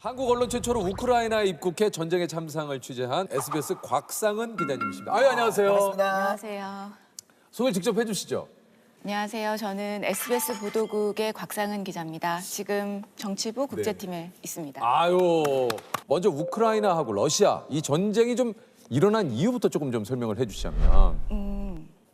한국 언론 최초로 우크라이나에 입국해 전쟁의 참상을 취재한 SBS 곽상은 기자님이십니다. 아유, 안녕하세요. 반갑습니다. 안녕하세요. 소개 직접 해주시죠. 안녕하세요. 저는 SBS 보도국의 곽상은 기자입니다. 지금 정치부 국제팀에 있습니다. 아유, 먼저 우크라이나하고 러시아 이 전쟁이 좀 일어난 이유부터 조금 좀 설명을 해주시자면.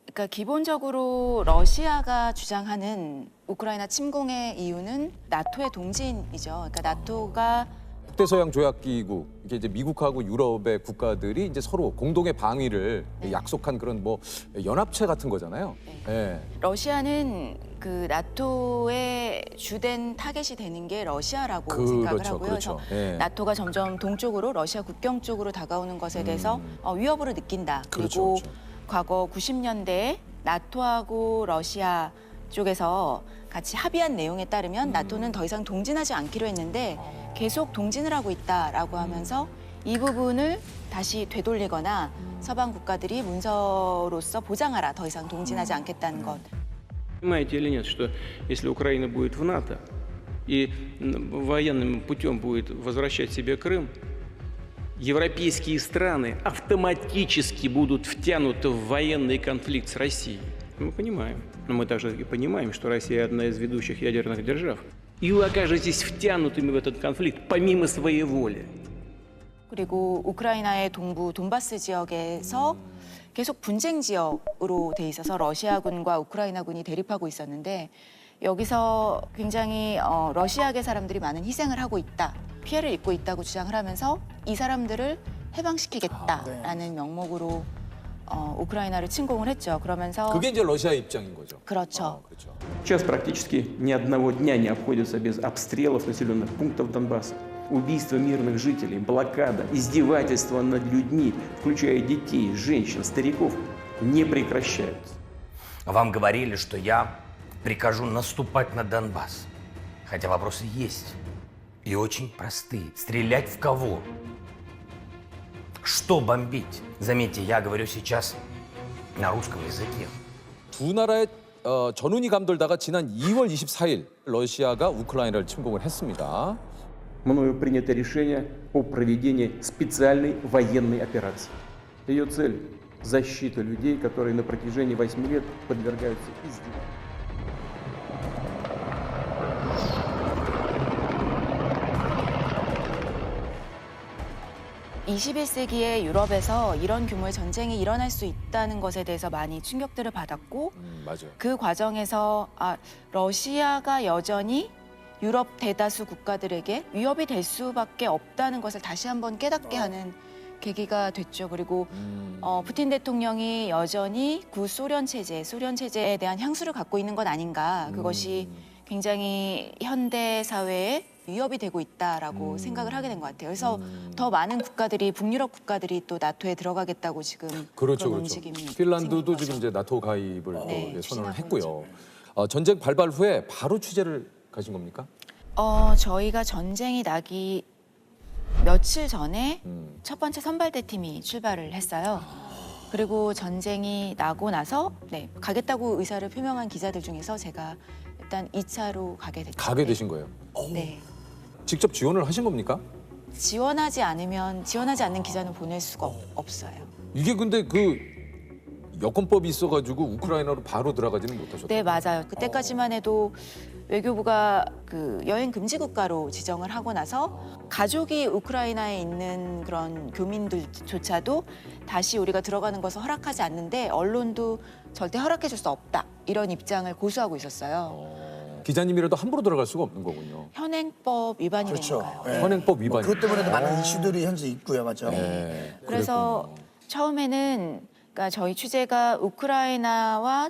그러니까 기본적으로 러시아가 주장하는 우크라이나 침공의 이유는 나토의 동진이죠. 그러니까 나토가 북대서양 조약기구 이게 이제 미국하고 유럽의 국가들이 이제 서로 공동의 방위를 약속한 그런 뭐 연합체 같은 거잖아요. 네. 러시아는 그 나토의 주된 타겟이 되는 게 러시아라고 생각을 하고요. 그렇죠. 그래서 예. 나토가 점점 동쪽으로 러시아 국경 쪽으로 다가오는 것에 대해서 위협으로 느낀다. 그렇죠, 그리고 과거 90년대에 나토하고 러시아 쪽에서 같이 합의한 내용에 따르면 나토는 더 이상 동진하지 않기로 했는데 계속 동진을 하고 있다라고 하면서 이 부분을 다시 되돌리거나 서방 국가들이 문서로서 보장하라, 더 이상 동진하지 않겠다는 것. Понимаете или нет, что если Украина будет в НАТО и военным путем будет возвращать себе Крым, европейские страны автоматически будут втянуты в военный конфликт с Россией. Мы понимаем. Но мы также и понимаем, что Россия одна из ведущих ядерных держав. И вы окажетесь втянутыми в этот конфликт помимо своей воли. 그리고 우크라이나의 동부 돈바스 지역에서 계속 분쟁 지역으로 돼 있어서 러시아군과 우크라이나군이 대립하고 있었는데 여기서 굉장히 러시아계 사람들이 많은 희생을 하고 있다, 피해를 입고 있다고 주장을 하면서 이 사람들을 해방시키겠다라는 명목으로 우크라이나를 침공을 했죠. 그러면서 그게 이제 러시아의 입장인 거죠. 그렇죠. 그렇죠. Сейчас практически ни одного дня не обходится без обстрелов населенных пунктов Донбасса. Убийства мирных жителей, блокада, издевательства над людьми, включая детей, женщин, стариков, не прекращаются. Вам говорили, что я прикажу наступать на Донбасс. Хотя вопросы есть. И очень простые. Стрелять в кого? Что бомбить? Заметьте, я говорю сейчас на русском языке. 두 나라의 전운이 감돌다가 지난 2월 24일 러시아가 우크라이나를 침공을 했습니다. Мною принято решение о проведении специальной военной операции. Ее цель – защита людей, которые на протяжении 8 лет подвергаются издевательствам. 21세기의 유럽에서 이런 규모의 전쟁이 일어날 수 있다는 것에 대해서 많이 충격들을 받았고 맞아요. 그 과정에서 러시아가 여전히 유럽 대다수 국가들에게 위협이 될 수밖에 없다는 것을 다시 한번 깨닫게 하는 계기가 됐죠. 그리고 푸틴 대통령이 여전히 구소련 체제, 소련 체제에 대한 향수를 갖고 있는 것 아닌가. 그것이 굉장히 현대 사회에 위협이 되고 있다라고 생각을 하게 된 것 같아요. 그래서 더 많은 국가들이, 북유럽 국가들이 또 나토에 들어가겠다고 지금 그렇죠, 그런 그렇죠. 움직임이 핀란드도 생긴 지금 거죠. 이제 나토 가입을 네, 또 선언을 추진하고 했고요. 전쟁 발발 후에 바로 취재를 가신 겁니까? 저희가 전쟁이 나기 며칠 전에 첫 번째 선발대 팀이 출발을 했어요. 그리고 전쟁이 나고 나서 가겠다고 의사를 표명한 기자들 중에서 제가 일단 2차로 가게 됐죠. 가게 되신 거예요. 네. 직접 지원을 하신 겁니까? 지원하지 않는 기자는 보낼 수가 없어요. 이게 근데 그 여권법이 있어가지고 우크라이나로 바로 들어가지는 못하셨어요. 네, 맞아요. 그때까지만 해도 외교부가 그 여행 금지 국가로 지정을 하고 나서 가족이 우크라이나에 있는 그런 교민들조차도 다시 우리가 들어가는 것을 허락하지 않는데 언론도 절대 허락해 줄 수 없다. 이런 입장을 고수하고 있었어요. 기자님이라도 함부로 들어갈 수가 없는 거군요. 현행법 위반이 그렇죠. 되니까요. 네. 현행법 위반. 그것 때문에도 많은 이슈들이 현재 있고요, 맞죠? 네, 그래서 처음에는 그러니까 저희 취재가 우크라이나와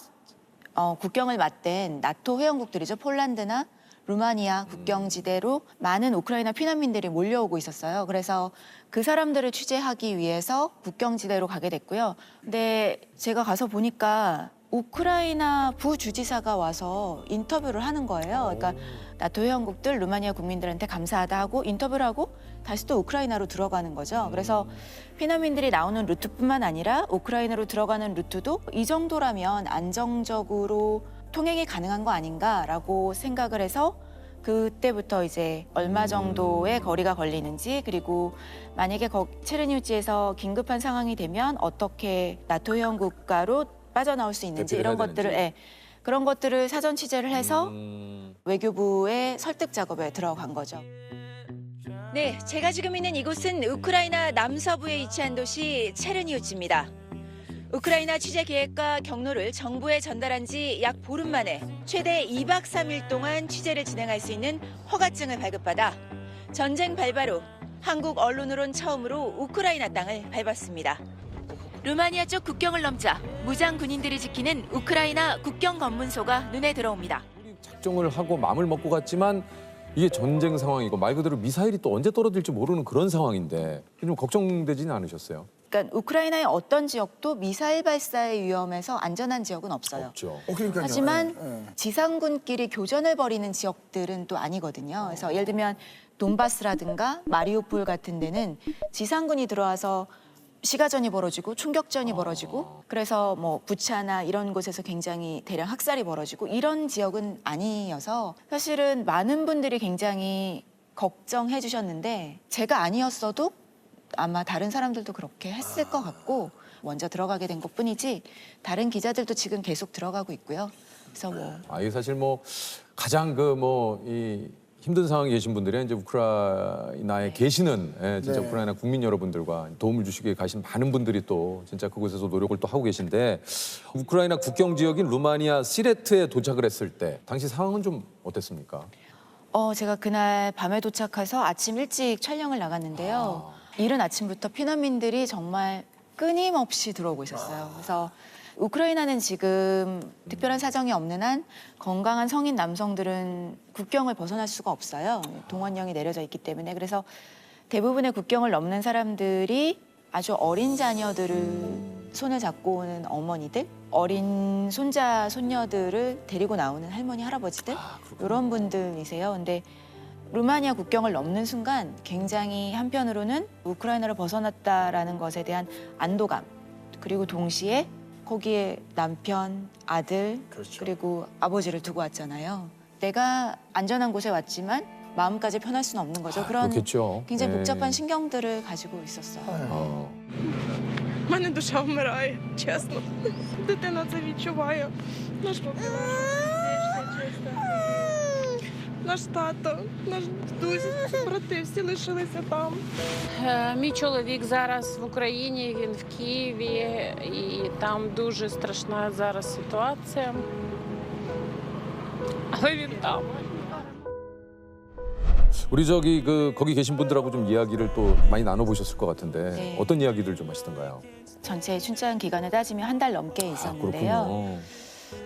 국경을 맞댄 나토 회원국들이죠. 폴란드나 루마니아 국경지대로 많은 우크라이나 피난민들이 몰려오고 있었어요. 그래서 그 사람들을 취재하기 위해서 국경지대로 가게 됐고요. 근데 제가 가서 보니까 우크라이나 부주지사가 와서 인터뷰를 하는 거예요. 그러니까 나토 회원국들, 루마니아 국민들한테 감사하다 하고 인터뷰를 하고 다시 또 우크라이나로 들어가는 거죠. 그래서 피난민들이 나오는 루트뿐만 아니라 우크라이나로 들어가는 루트도 이 정도라면 안정적으로 통행이 가능한 거 아닌가라고 생각을 해서 그때부터 이제 얼마 정도의 거리가 걸리는지 그리고 만약에 체르니우치에서 긴급한 상황이 되면 어떻게 나토 회원 국가로 빠져나올 수 있는지 대피를 이런 해야 것들을 되는지. 그런 것들을 사전 취재를 해서 외교부의 설득 작업에 들어간 거죠. 네, 제가 지금 있는 이곳은 우크라이나 남서부에 위치한 도시 체르니우치입니다. 우크라이나 취재 계획과 경로를 정부에 전달한 지 약 보름 만에 최대 2박 3일 동안 취재를 진행할 수 있는 허가증을 발급받아 전쟁 발발 후 한국 언론으론 처음으로 우크라이나 땅을 밟았습니다. 루마니아 쪽 국경을 넘자 무장 군인들이 지키는 우크라이나 국경 검문소가 눈에 들어옵니다. 작정을 하고 마음을 먹고 갔지만 이게 전쟁 상황이고 말 그대로 미사일이 또 언제 떨어질지 모르는 그런 상황인데 좀 걱정되지는 않으셨어요? 그러니까 우크라이나의 어떤 지역도 미사일 발사의 위험에서 안전한 지역은 없어요. 없죠. 그러니까요. 하지만 예, 예. 지상군끼리 교전을 벌이는 지역들은 또 아니거든요. 그래서 예를 들면 돈바스라든가 마리우폴 같은 데는 지상군이 들어와서 시가전이 벌어지고 총격전이 벌어지고 그래서 뭐 부차나 이런 곳에서 굉장히 대량 학살이 벌어지고 이런 지역은 아니어서 사실은 많은 분들이 굉장히 걱정해 주셨는데 제가 아니었어도 아마 다른 사람들도 그렇게 했을 것 같고 먼저 들어가게 된 것뿐이지 다른 기자들도 지금 계속 들어가고 있고요. 그래서 뭐 이게 사실 뭐 가장 이 힘든 상황에 계신 분들이 이제 우크라이나에 계시는 진짜 네. 우크라이나 국민 여러분들과 도움을 주시기 위해 가신 많은 분들이 또 진짜 그곳에서 노력을 또 하고 계신데 우크라이나 국경 지역인 루마니아 시레트에 도착을 했을 때 당시 상황은 좀 어땠습니까? 제가 그날 밤에 도착해서 아침 일찍 촬영을 나갔는데요. 이른 아침부터 피난민들이 정말 끊임없이 들어오고 있었어요. 그래서 우크라이나는 지금 특별한 사정이 없는 한 건강한 성인 남성들은 국경을 벗어날 수가 없어요. 동원령이 내려져 있기 때문에. 그래서 대부분의 국경을 넘는 사람들이 아주 어린 자녀들을 손을 잡고 오는 어머니들, 어린 손자, 손녀들을 데리고 나오는 할머니, 할아버지들 이런 분들이세요. 근데 루마니아 국경을 넘는 순간 굉장히 한편으로는 우크라이나를 벗어났다라는 것에 대한 안도감 그리고 동시에 거기에 남편, 아들 그렇죠. 그리고 아버지를 두고 왔잖아요. 내가 안전한 곳에 왔지만 마음까지 편할 수는 없는 거죠. 그런 그렇겠죠. 굉장히 네. 복잡한 신경들을 가지고 있었어요. 어. У мене душа вмирає, чесно. Дитина це відчуває. Наш хлопець чисто. Наш тато, наш дідусь, брати всі лишилися там. Мій чоловік зараз в Україні, він в Києві, і там дуже страшна зараз ситуація. Але він там. 우리 거기 계신 분들하고 좀 이야기를 또 많이 나눠보셨을 것 같은데 네. 어떤 이야기들 좀 하시던가요? 전체 출장 기간을 따지면 한 달 넘게 있었는데요. 그렇군요.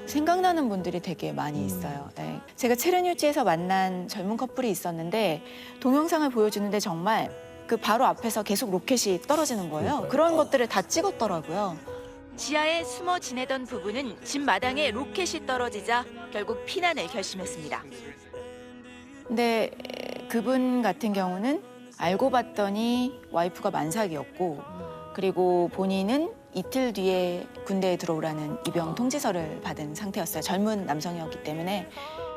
생각나는 분들이 되게 많이 있어요. 네. 제가 체르니우치에서 만난 젊은 커플이 있었는데 동영상을 보여주는데 정말 그 바로 앞에서 계속 로켓이 떨어지는 거예요. 그런 것들을 다 찍었더라고요. 지하에 숨어 지내던 부부는 집 마당에 로켓이 떨어지자 결국 피난을 결심했습니다. 근데 그분 같은 경우는 알고 봤더니 와이프가 만삭이었고 그리고 본인은 이틀 뒤에 군대에 들어오라는 입영 통지서를 받은 상태였어요. 젊은 남성이었기 때문에.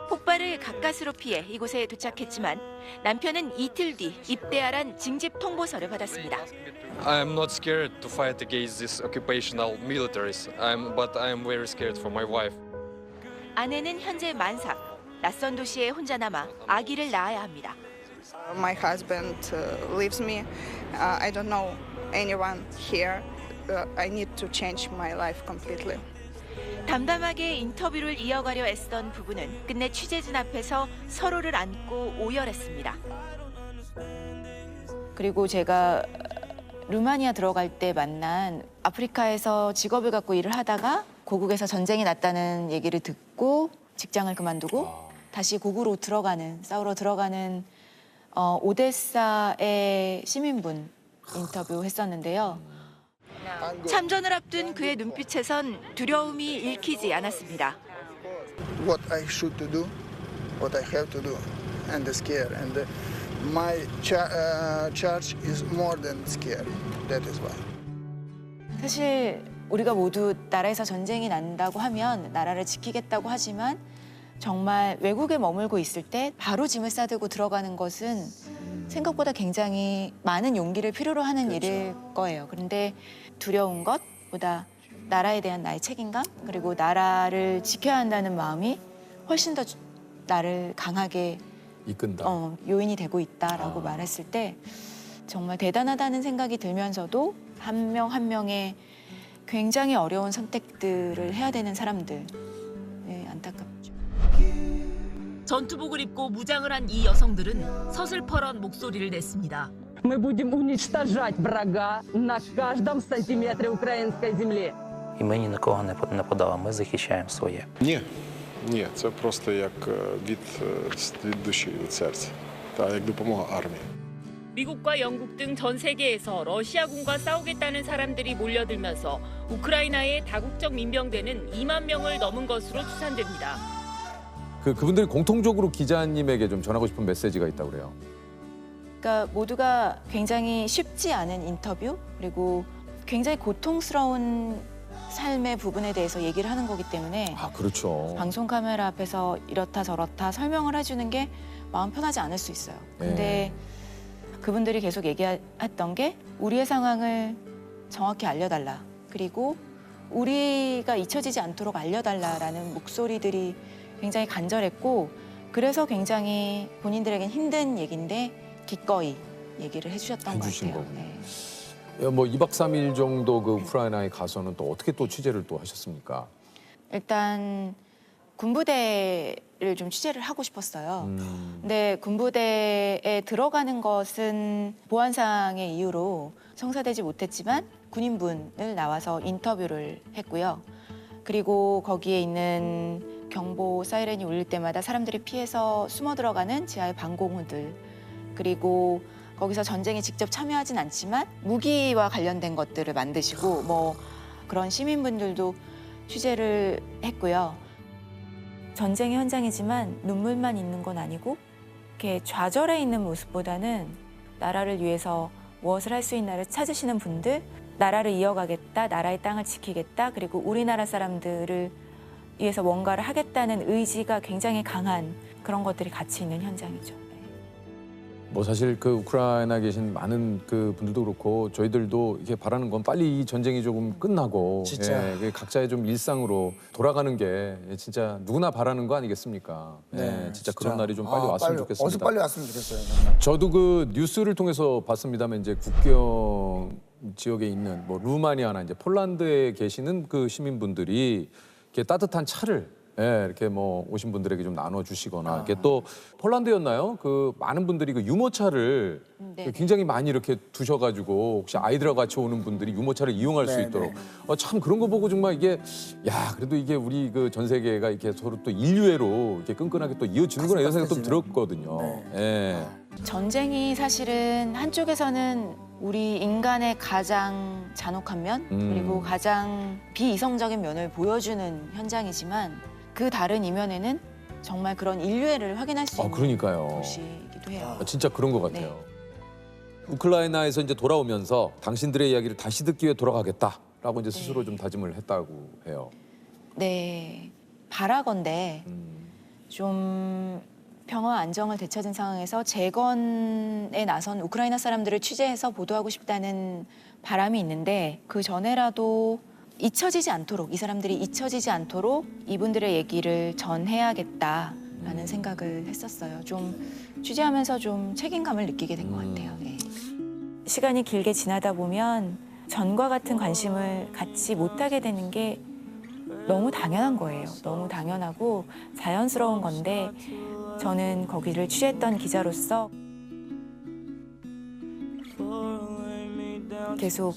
폭발을 가까스로 피해 이곳에 도착했지만 남편은 이틀 뒤 입대하란 징집 통보서를 받았습니다. I'm not scared to fight against these occupational militaries, but I'm very scared for my wife. 아내는 현재 만삭, 낯선 도시에 혼자 남아 아기를 낳아야 합니다. My husband leaves me. I don't know anyone here. I need to change my life completely. 담담하게 인터뷰를 이어가려 애쓰던 부부는 끝내 취재진 앞에서 서로를 안고 오열했습니다. 그리고 제가 루마니아 들어갈 때 만난 아프리카에서 직업을 갖고 일을 하다가 고국에서 전쟁이 났다는 얘기를 듣고 직장을 그만두고 다시 고국으로 싸우러 들어가는 오데사의 시민분 인터뷰했었는데요. 참전을 앞둔 그의 눈빛에선 두려움이 읽히지 않았습니다. What I should to do, what I have to do, and scare. And my charge is more than scary. That is why. 사실 우리가 모두 나라에서 전쟁이 난다고 하면 나라를 지키겠다고 하지만 정말 외국에 머물고 있을 때 바로 짐을 싸들고 들어가는 것은 생각보다 굉장히 많은 용기를 필요로 하는 일일 거예요. 그런데 두려운 것보다 나라에 대한 나의 책임감 그리고 나라를 지켜야 한다는 마음이 훨씬 더 나를 강하게 이끈다. 요인이 되고 있다라고 말했을 때 정말 대단하다는 생각이 들면서도 한 명 한 명의 굉장히 어려운 선택들을 해야 되는 사람들. 네, 안타깝죠. 전투복을 입고 무장을 한 이 여성들은 서슬퍼런 목소리를 냈습니다. Мы будем уничтожать врага на каждом сантиметре украинской земли. І ми ні на кого не нападали, ми захищаємо своє. Ні, це просто як від душі, від серця, та як допомога армії. 미국과 영국 등 전 세계에서 러시아군과 싸우겠다는 사람들이 몰려들면서 우크라이나의 다국적 민병대는 2만 명을 넘은 것으로 추산됩니다. 그분들이 공통적으로 기자님에게 좀 전하고 싶은 메시지가 있다고 그래요. 그러니까 모두가 굉장히 쉽지 않은 인터뷰 그리고 굉장히 고통스러운 삶의 부분에 대해서 얘기를 하는 거기 때문에 아, 그렇죠. 방송 카메라 앞에서 이렇다 저렇다 설명을 해주는 게 마음 편하지 않을 수 있어요. 근데 그분들이 계속 얘기했던 게 우리의 상황을 정확히 알려달라. 그리고 우리가 잊혀지지 않도록 알려달라라는 목소리들이 굉장히 간절했고 그래서 굉장히 본인들에겐 힘든 얘기인데 기꺼이 얘기를 해주셨던 것 해주신 같아요. 거군요. 네. 뭐 2박 3일 정도 그 우크라이나에 가서는 또 어떻게 또 취재를 또 하셨습니까? 일단 군부대를 좀 취재를 하고 싶었어요. 근데 군부대에 들어가는 것은 보안상의 이유로 성사되지 못했지만 군인분을 나와서 인터뷰를 했고요. 그리고 거기에 있는 경보 사이렌이 울릴 때마다 사람들이 피해서 숨어 들어가는 지하의 방공호들 그리고 거기서 전쟁에 직접 참여하진 않지만 무기와 관련된 것들을 만드시고 뭐 그런 시민분들도 취재를 했고요. 전쟁의 현장이지만 눈물만 있는 건 아니고 이렇게 좌절해 있는 모습보다는 나라를 위해서 무엇을 할 수 있나를 찾으시는 분들, 나라를 이어가겠다, 나라의 땅을 지키겠다, 그리고 우리나라 사람들을 위해서 뭔가를 하겠다는 의지가 굉장히 강한 그런 것들이 같이 있는 현장이죠. 뭐 사실 그 우크라이나에 계신 많은 그 분들도 그렇고 저희들도 이렇게 바라는 건 빨리 이 전쟁이 조금 끝나고 진짜. 각자의 좀 일상으로 돌아가는 게 진짜 누구나 바라는 거 아니겠습니까? 네, 진짜 그런 날이 좀 빨리 왔으면 좋겠습니다. 어서 빨리 왔으면 좋겠어요. 정말. 저도 그 뉴스를 통해서 봤습니다만 이제 국경 지역에 있는 뭐 루마니아나 이제 폴란드에 계시는 그 시민분들이 이렇게 따뜻한 차를 이렇게 뭐 오신 분들에게 좀 나눠주시거나 이렇게 또 폴란드였나요? 그 많은 분들이 그 유모차를 굉장히 많이 이렇게 두셔가지고 혹시 아이들하고 같이 오는 분들이 유모차를 이용할 수 있도록 참 그런 거 보고 정말 이게 야 그래도 이게 우리 그 전 세계가 이렇게 서로 또 인류애로 이렇게 끈끈하게 또 이어지는구나 이런 생각 좀 들었거든요. 전쟁이 사실은 한쪽에서는 우리 인간의 가장 잔혹한 면 그리고 가장 비이성적인 면을 보여주는 현장이지만 그 다른 이면에는 정말 그런 인류애를 확인할 수 있는 그러니까요. 곳이기도 해요. 진짜 그런 것 같아요. 우크라이나에서 이제 돌아오면서 당신들의 이야기를 다시 듣기 위해 돌아가겠다라고 이제 스스로 좀 다짐을 했다고 해요. 네, 바라건대 좀 평화 안정을 되찾은 상황에서 재건에 나선 우크라이나 사람들을 취재해서 보도하고 싶다는 바람이 있는데 그 전에라도 잊혀지지 않도록 이 사람들이 잊혀지지 않도록 이분들의 얘기를 전해야겠다라는 생각을 했었어요. 좀 취재하면서 좀 책임감을 느끼게 된 것 같아요. 네. 시간이 길게 지나다 보면 전과 같은 관심을 갖지 못하게 되는 게 너무 당연한 거예요. 너무 당연하고 자연스러운 건데 저는 거기를 취재했던 기자로서 계속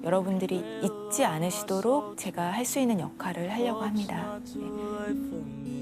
여러분들이 잊지 않으시도록 제가 할 수 있는 역할을 하려고 합니다. 네.